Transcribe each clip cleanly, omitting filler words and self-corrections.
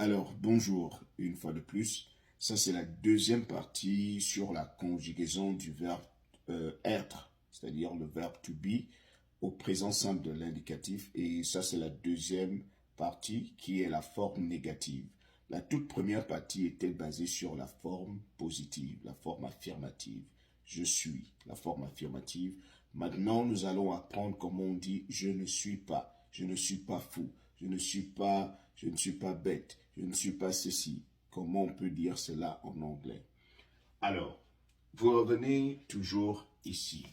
Alors, bonjour, une fois de plus. Ça, c'est la deuxième partie sur la conjugaison du verbe être, c'est-à-dire le verbe to be au présent simple de l'indicatif. Et ça, c'est la deuxième partie qui est la forme négative. La toute première partie était basée sur la forme positive, la forme affirmative. Je suis, la forme affirmative. Maintenant, nous allons apprendre comment on dit je ne suis pas. Je ne suis pas fou. Je ne suis pas bête. Je ne suis pas ceci. Comment on peut dire cela en anglais? Alors, vous revenez toujours ici.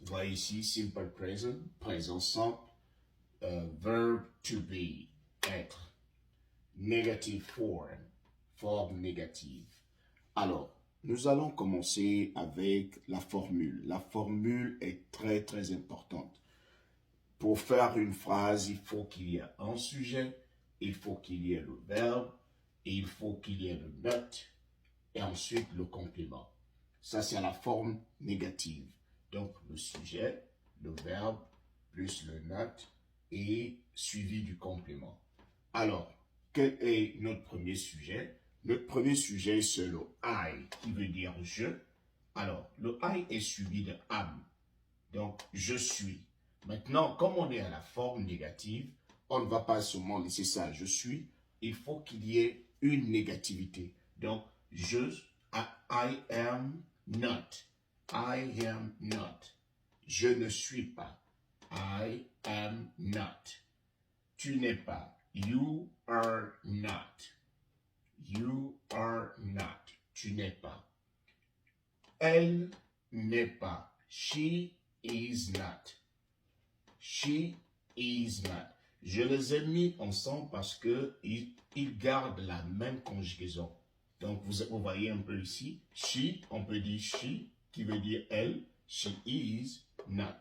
Vous voyez ici, simple present, présent simple, verb to be, être, negative form, forme négative. Alors, nous allons commencer avec la formule. La formule est très, très importante. Pour faire une phrase, il faut qu'il y ait un sujet, il faut qu'il y ait le verbe, et il faut qu'il y ait le not, et ensuite le complément. Ça, c'est la forme négative. Donc, le sujet, le verbe, plus le not, et suivi du complément. Alors, quel est notre premier sujet? Notre premier sujet, c'est le I, qui veut dire je. Alors, le I est suivi de am. Donc, je suis. Maintenant, comme on est à la forme négative, on ne va pas seulement laisser ça, je suis. Il faut qu'il y ait une négativité. Donc, I am not. I am not. Je ne suis pas. I am not. Tu n'es pas. You are not. You are not. Tu n'es pas. Elle n'est pas. She is not. She is not. Je les ai mis ensemble parce que ils gardent la même conjugaison. Donc, vous voyez un peu ici. She, on peut dire she, qui veut dire elle. She is not.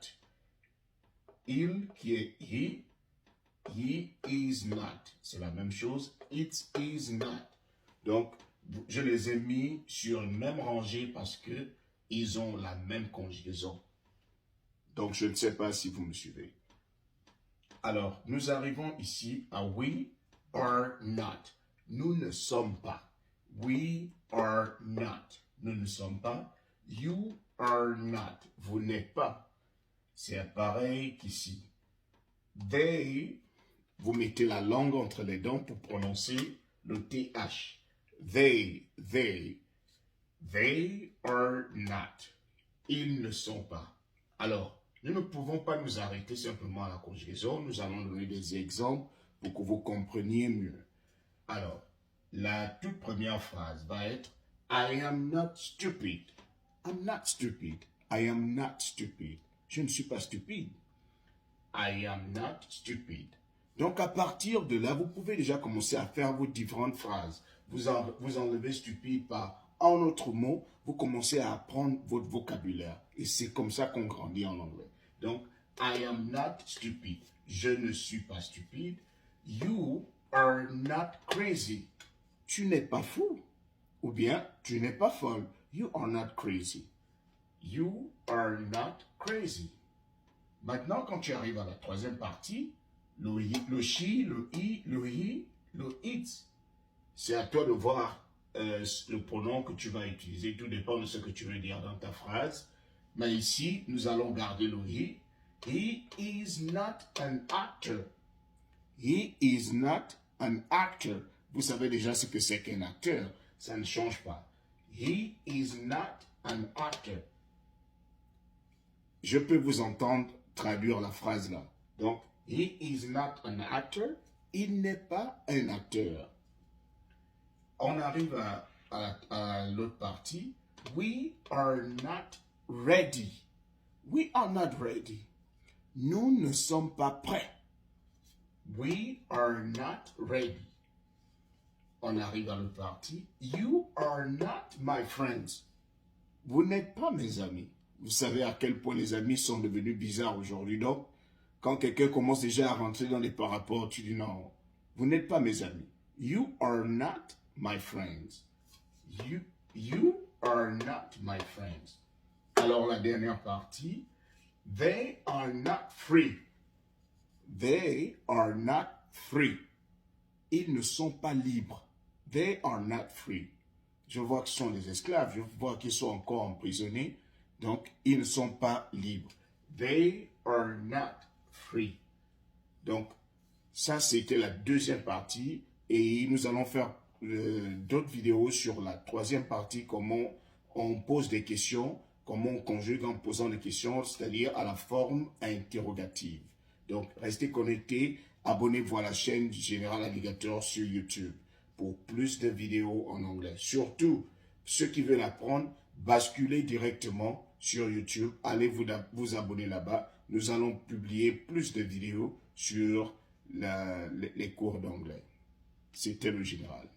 Il, qui est he is not. C'est la même chose. It is not. Donc, je les ai mis sur une même rangée parce que ils ont la même conjugaison. Donc, je ne sais pas si vous me suivez. Alors, nous arrivons ici à we are not. Nous ne sommes pas. We are not. Nous ne sommes pas. You are not. Vous n'êtes pas. C'est pareil qu'ici. They, vous mettez la langue entre les dents pour prononcer le TH. They are not. Ils ne sont pas. Alors, nous ne pouvons pas nous arrêter simplement à la conjugaison. Nous allons donner des exemples pour que vous compreniez mieux. Alors, la toute première phrase va être I am not stupid. I'm not stupid. I am not stupid. Je ne suis pas stupide. I am not stupid. Donc, à partir de là, vous pouvez déjà commencer à faire vos différentes phrases. Vous enlevez stupide par un autre mot, vous commencez à apprendre votre vocabulaire. Et c'est comme ça qu'on grandit en anglais. Donc, I am not stupid. Je ne suis pas stupide. You are not crazy. Tu n'es pas fou. Ou bien, tu n'es pas folle. You are not crazy. You are not crazy. Maintenant, quand tu arrives à la troisième partie, le she, le he, le it, c'est à toi de voir le pronom que tu vas utiliser. Tout dépend de ce que tu veux dire dans ta phrase. Mais ici, nous allons garder le he. He is not an actor. He is not an actor. Vous savez déjà ce que c'est qu'un acteur. Ça ne change pas. He is not an actor. Je peux vous entendre traduire la phrase là. Donc, he is not an actor. Il n'est pas un acteur. On arrive à l'autre partie. We are not ready. We are not ready. Nous ne sommes pas prêts. We are not ready. On arrive à l'autre partie. You are not my friends. Vous n'êtes pas mes amis. Vous savez à quel point les amis sont devenus bizarres aujourd'hui. Donc, quand quelqu'un commence déjà à rentrer dans les par-rapports, tu dis non, vous n'êtes pas mes amis. You are not my friends. You are not my friends. Alors, la dernière partie, they are not free. They are not free. ils ne sont pas libres. They are not free. Je vois qu'ils sont des esclaves, je vois qu'ils sont encore emprisonnés, donc ils ne sont pas libres. They are not free. Donc, ça, c'était la deuxième partie et nous allons faire d'autres vidéos sur la troisième partie, comment on pose des questions, comment on conjugue en posant des questions, c'est-à-dire à la forme interrogative. Donc, restez connectés, abonnez-vous à la chaîne du Général Alligator sur YouTube pour plus de vidéos en anglais. Surtout, ceux qui veulent apprendre, basculez directement sur YouTube, allez vous abonner là-bas. Nous allons publier plus de vidéos sur les cours d'anglais. C'était le général.